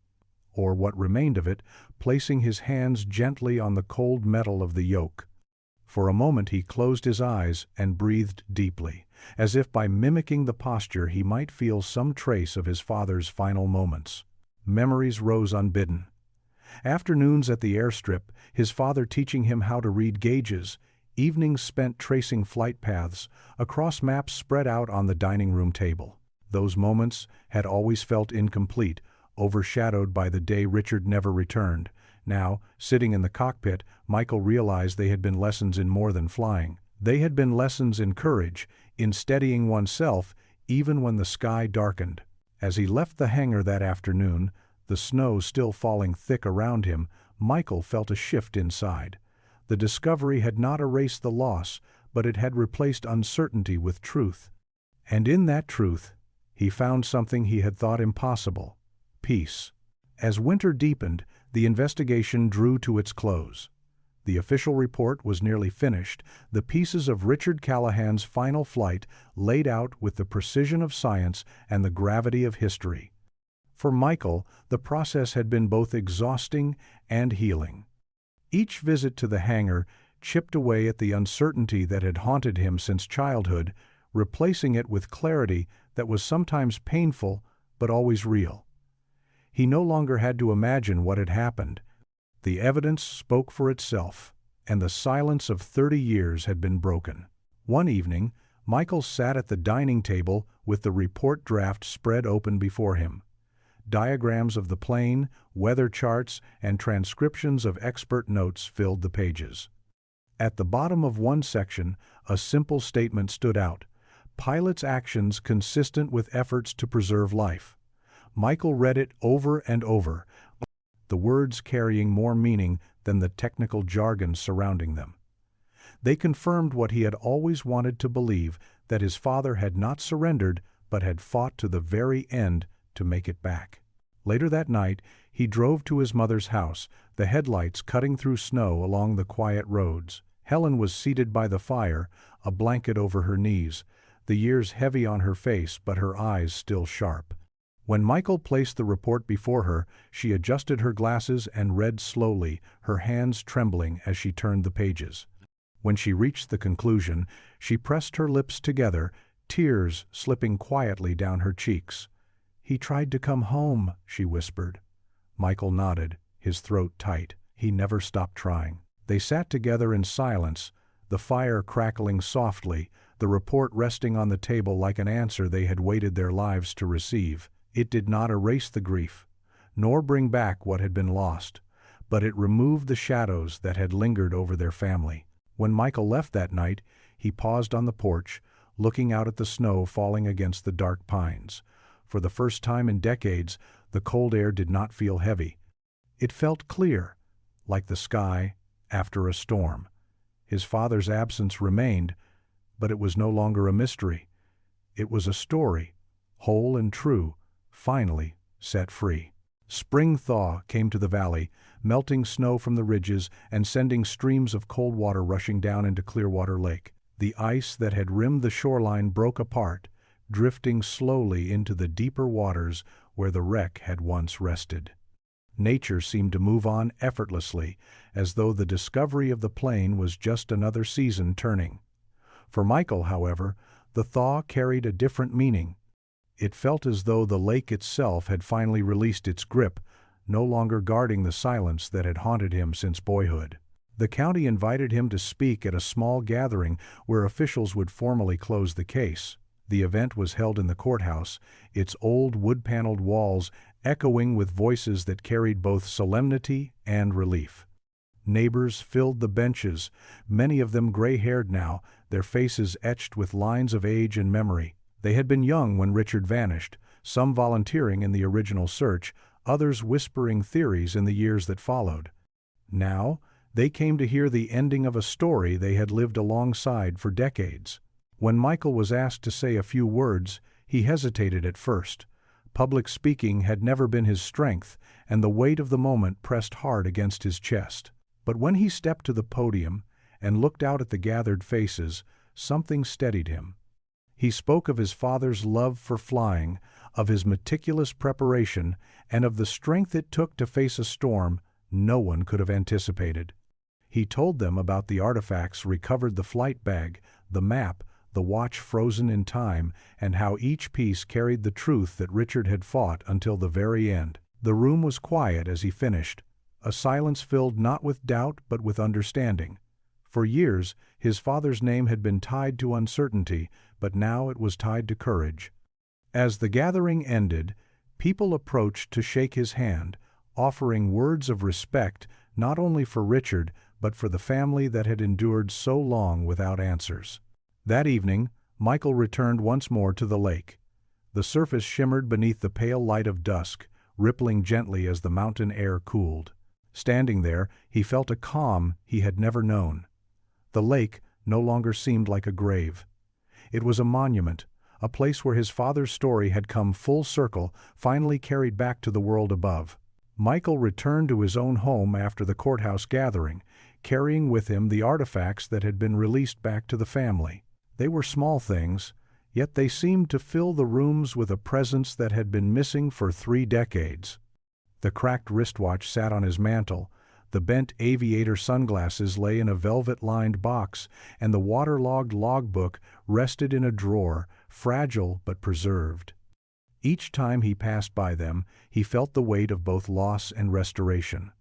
or what remained of it, placing his hands gently on the cold metal of the yoke. For a moment he closed his eyes and breathed deeply, as if by mimicking the posture he might feel some trace of his father's final moments. Memories rose unbidden. Afternoons at the airstrip, his father teaching him how to read gauges, evenings spent tracing flight paths across maps spread out on the dining room table. Those moments had always felt incomplete, overshadowed by the day Richard never returned. Now, sitting in the cockpit, Michael realized they had been lessons in more than flying. They had been lessons in courage, in steadying oneself, even when the sky darkened. As he left the hangar that afternoon, the snow still falling thick around him, Michael felt a shift inside. The discovery had not erased the loss, but it had replaced uncertainty with truth. And in that truth, he found something he had thought impossible: peace. As winter deepened, the investigation drew to its close. The official report was nearly finished, the pieces of Richard Callahan's final flight laid out with the precision of science and the gravity of history. For Michael, the process had been both exhausting and healing. Each visit to the hangar chipped away at the uncertainty that had haunted him since childhood, replacing it with clarity that was sometimes painful but always real. He no longer had to imagine what had happened. The evidence spoke for itself, and the silence of 30 years had been broken. One evening, Michael sat at the dining table with the report draft spread open before him. Diagrams of the plane, weather charts, and transcriptions of expert notes filled the pages. At the bottom of one section, a simple statement stood out: "Pilot's actions consistent with efforts to preserve life." Michael read it over and over, the words carrying more meaning than the technical jargon surrounding them. They confirmed what he had always wanted to believe, that his father had not surrendered but had fought to the very end to make it back. Later that night, he drove to his mother's house, the headlights cutting through snow along the quiet roads. Helen was seated by the fire, a blanket over her knees, the years heavy on her face but her eyes still sharp. When Michael placed the report before her, she adjusted her glasses and read slowly, her hands trembling as she turned the pages. When she reached the conclusion, she pressed her lips together, tears slipping quietly down her cheeks. "He tried to come home," she whispered. Michael nodded, his throat tight. He never stopped trying. They sat together in silence, the fire crackling softly, the report resting on the table like an answer they had waited their lives to receive. It did not erase the grief, nor bring back what had been lost, but it removed the shadows that had lingered over their family. When Michael left that night, he paused on the porch, looking out at the snow falling against the dark pines. For the first time in decades, the cold air did not feel heavy. It felt clear, like the sky after a storm. His father's absence remained, but it was no longer a mystery. It was a story, whole and true, finally set free. Spring thaw came to the valley, melting snow from the ridges and sending streams of cold water rushing down into Clearwater Lake. The ice that had rimmed the shoreline broke apart, drifting slowly into the deeper waters where the wreck had once rested. Nature seemed to move on effortlessly, as though the discovery of the plane was just another season turning. For Michael, however, the thaw carried a different meaning. It felt as though the lake itself had finally released its grip, no longer guarding the silence that had haunted him since boyhood. The county invited him to speak at a small gathering where officials would formally close the case. The event was held in the courthouse, its old wood-paneled walls echoing with voices that carried both solemnity and relief. Neighbors filled the benches, many of them gray-haired now, their faces etched with lines of age and memory. They had been young when Richard vanished, some volunteering in the original search, others whispering theories in the years that followed. Now, they came to hear the ending of a story they had lived alongside for decades. When Michael was asked to say a few words, he hesitated at first. Public speaking had never been his strength, and the weight of the moment pressed hard against his chest. But when he stepped to the podium and looked out at the gathered faces, something steadied him. He spoke of his father's love for flying, of his meticulous preparation, and of the strength it took to face a storm no one could have anticipated. He told them about the artifacts recovered, the flight bag, the map, the watch frozen in time, and how each piece carried the truth that Richard had fought until the very end. The room was quiet as he finished, a silence filled not with doubt but with understanding. For years, his father's name had been tied to uncertainty, but now it was tied to courage. As the gathering ended, people approached to shake his hand, offering words of respect not only for Richard, but for the family that had endured so long without answers. That evening, Michael returned once more to the lake. The surface shimmered beneath the pale light of dusk, rippling gently as the mountain air cooled. Standing there, he felt a calm he had never known. The lake no longer seemed like a grave. It was a monument, a place where his father's story had come full circle, finally carried back to the world above. Michael returned to his own home after the courthouse gathering, carrying with him the artifacts that had been released back to the family. They were small things, yet they seemed to fill the rooms with a presence that had been missing for 3 decades. The cracked wristwatch sat on his mantel, the bent aviator sunglasses lay in a velvet-lined box, and the waterlogged logbook rested in a drawer, fragile but preserved. Each time he passed by them, he felt the weight of both loss and restoration.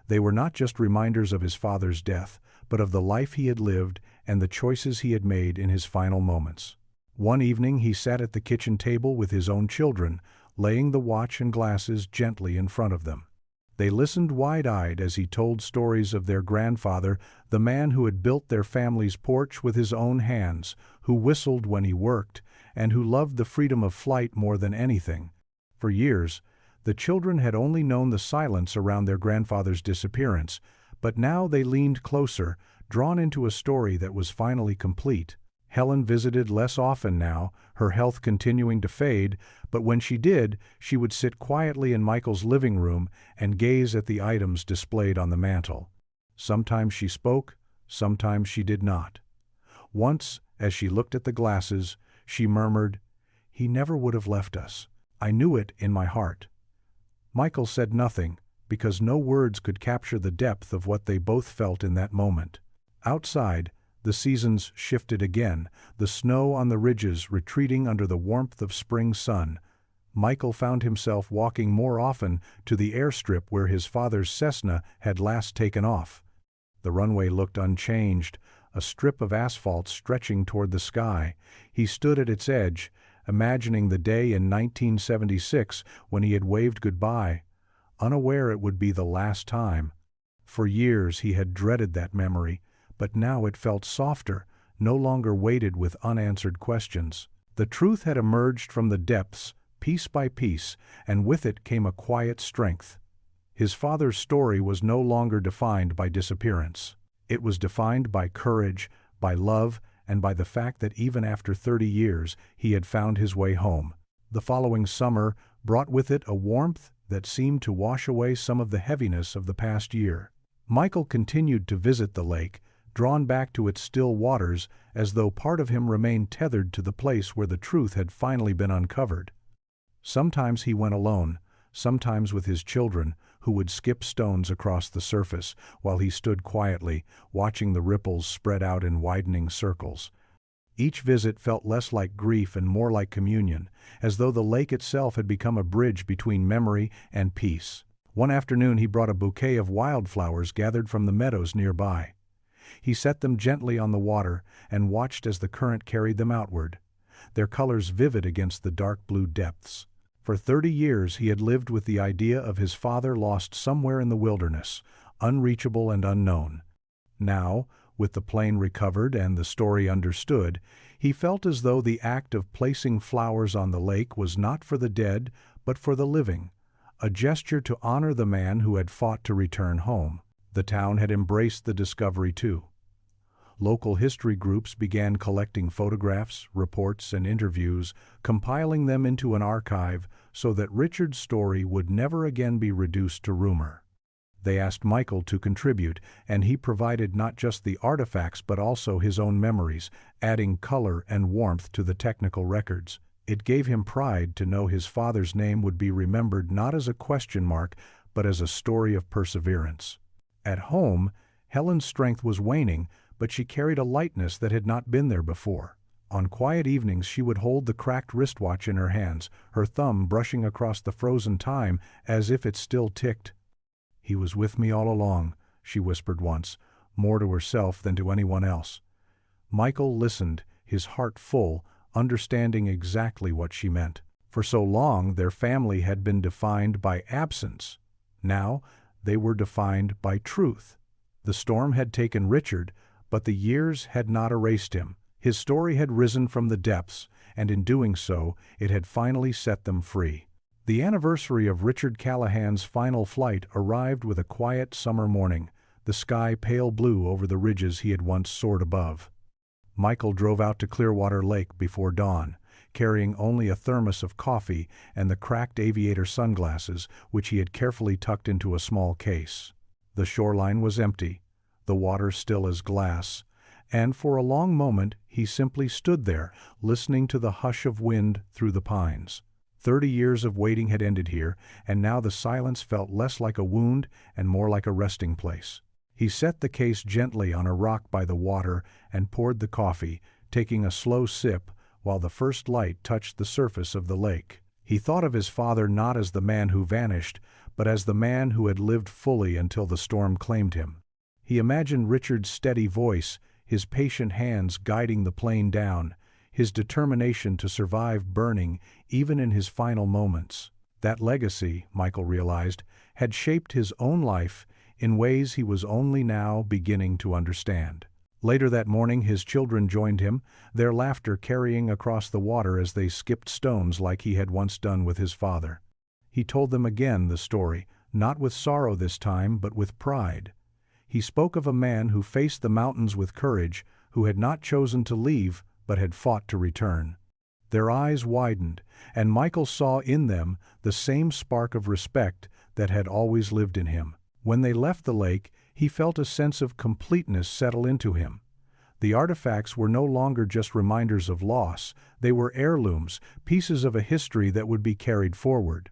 They were not just reminders of his father's death, but of the life he had lived and the choices he had made in his final moments. One evening he sat at the kitchen table with his own children, laying the watch and glasses gently in front of them. They listened wide-eyed as he told stories of their grandfather, the man who had built their family's porch with his own hands, who whistled when he worked, and who loved the freedom of flight more than anything. For years, the children had only known the silence around their grandfather's disappearance, but now they leaned closer, drawn into a story that was finally complete. Helen visited less often now, her health continuing to fade, but when she did, she would sit quietly in Michael's living room and gaze at the items displayed on the mantel. Sometimes she spoke, sometimes she did not. Once, as she looked at the glasses, she murmured, "He never would have left us. I knew it in my heart." Michael said nothing, because no words could capture the depth of what they both felt in that moment. Outside, the seasons shifted again, the snow on the ridges retreating under the warmth of spring sun. Michael found himself walking more often to the airstrip where his father's Cessna had last taken off. The runway looked unchanged, a strip of asphalt stretching toward the sky. He stood at its edge, imagining the day in 1976 when he had waved goodbye, unaware it would be the last time. For years he had dreaded that memory, but now it felt softer, no longer weighted with unanswered questions. The truth had emerged from the depths, piece by piece, and with it came a quiet strength. His father's story was no longer defined by disappearance. It was defined by courage, by love, and by the fact that even after 30 years, he had found his way home. The following summer brought with it a warmth that seemed to wash away some of the heaviness of the past year. Michael continued to visit the lake, drawn back to its still waters as though part of him remained tethered to the place where the truth had finally been uncovered. Sometimes he went alone, sometimes with his children, who would skip stones across the surface, while he stood quietly, watching the ripples spread out in widening circles. Each visit felt less like grief and more like communion, as though the lake itself had become a bridge between memory and peace. One afternoon he brought a bouquet of wildflowers gathered from the meadows nearby. He set them gently on the water and watched as the current carried them outward, their colors vivid against the dark blue depths. For 30 years he had lived with the idea of his father lost somewhere in the wilderness, unreachable and unknown. Now, with the plane recovered and the story understood, he felt as though the act of placing flowers on the lake was not for the dead, but for the living, a gesture to honor the man who had fought to return home. The town had embraced the discovery too. Local history groups began collecting photographs, reports, and interviews, compiling them into an archive so that Richard's story would never again be reduced to rumor. They asked Michael to contribute, and he provided not just the artifacts but also his own memories, adding color and warmth to the technical records. It gave him pride to know his father's name would be remembered not as a question mark, but as a story of perseverance. At home, Helen's strength was waning, but she carried a lightness that had not been there before. On quiet evenings she would hold the cracked wristwatch in her hands, her thumb brushing across the frozen time as if it still ticked. "He was with me all along," she whispered once, more to herself than to anyone else. Michael listened, his heart full, understanding exactly what she meant. For so long their family had been defined by absence. Now they were defined by truth. The storm had taken Richard, but the years had not erased him. His story had risen from the depths, and in doing so, it had finally set them free. The anniversary of Richard Callahan's final flight arrived with a quiet summer morning, the sky pale blue over the ridges he had once soared above. Michael drove out to Clearwater Lake before dawn, carrying only a thermos of coffee and the cracked aviator sunglasses, which he had carefully tucked into a small case. The shoreline was empty, the water still as glass, and for a long moment he simply stood there, listening to the hush of wind through the pines. 30 years of waiting had ended here, and now the silence felt less like a wound and more like a resting place. He set the case gently on a rock by the water and poured the coffee, taking a slow sip while the first light touched the surface of the lake. He thought of his father not as the man who vanished, but as the man who had lived fully until the storm claimed him. He imagined Richard's steady voice, his patient hands guiding the plane down, his determination to survive burning even in his final moments. That legacy, Michael realized, had shaped his own life in ways he was only now beginning to understand. Later that morning his children joined him, their laughter carrying across the water as they skipped stones like he had once done with his father. He told them again the story, not with sorrow this time, but with pride. He spoke of a man who faced the mountains with courage, who had not chosen to leave, but had fought to return. Their eyes widened, and Michael saw in them the same spark of respect that had always lived in him. When they left the lake, he felt a sense of completeness settle into him. The artifacts were no longer just reminders of loss, they were heirlooms, pieces of a history that would be carried forward.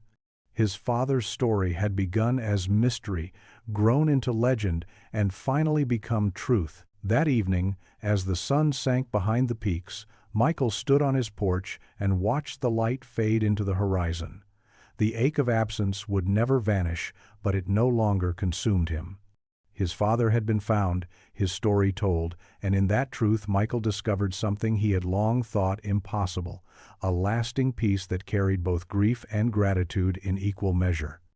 His father's story had begun as mystery, grown into legend, and finally become truth. That evening, as the sun sank behind the peaks, Michael stood on his porch and watched the light fade into the horizon. The ache of absence would never vanish, but it no longer consumed him. His father had been found, his story told, and in that truth Michael discovered something he had long thought impossible, a lasting peace that carried both grief and gratitude in equal measure.